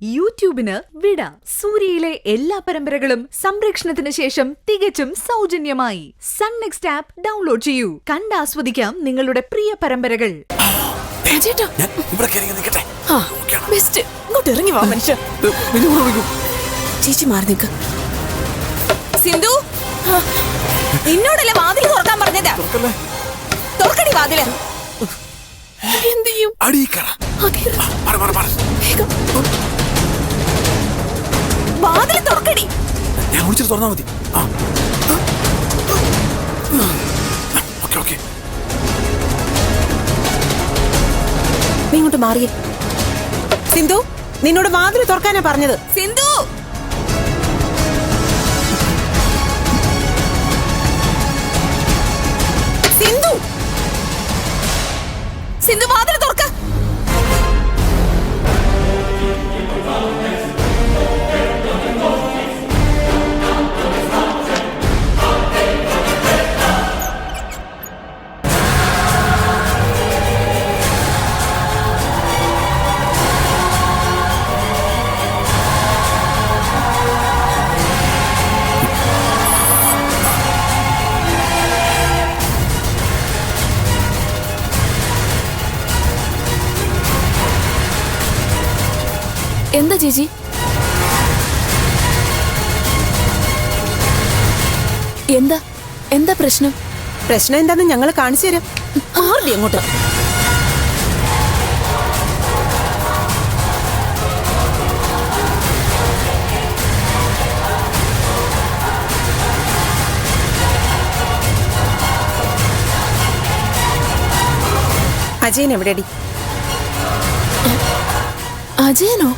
യൂട്യൂബിന് വിട. സൂര്യയിലെ എല്ലാ പരമ്പരകളും സംരക്ഷണത്തിന് ശേഷം തികച്ചും സൗജന്യമായി സൺ നെക്സ്റ്റ് ആപ്പ് ഡൗൺലോഡ് ചെയ്യൂ. കണ്ടാസ്വദിക്കാം നിങ്ങളുടെ പ്രിയ പരമ്പരകൾ. ചേച്ചി മാറി നിൽക്ക്. സിന്ധു, നിന്നോടല്ലേ വാതിൽ തുറക്കാൻ പറഞ്ഞത്? തുറക്കടി വാതില്. എന്ത് ചെയ്യും? വാതിൽ തുറക്കടി. ഞാൻ വിളിച്ചിട്ട് തുറന്നാ മതി. നീ ഇങ്ങോട്ട് മാറിയേ. സിന്ധു, നിന്നോട് വാതിൽ തുറക്കാനാ പറഞ്ഞത്. സിന്ധു, സിന്ധു, സിന്ധു വാതിൽ തുറക്ക. എന്താ ചേച്ചി? എന്താ എന്താ പ്രശ്നം? പ്രശ്നം എന്താന്ന് ഞങ്ങൾ കാണിച്ചു തരാം. ആരുടെ അങ്ങോട്ട്? അജയൻ എവിടെയടി? അജയനോ?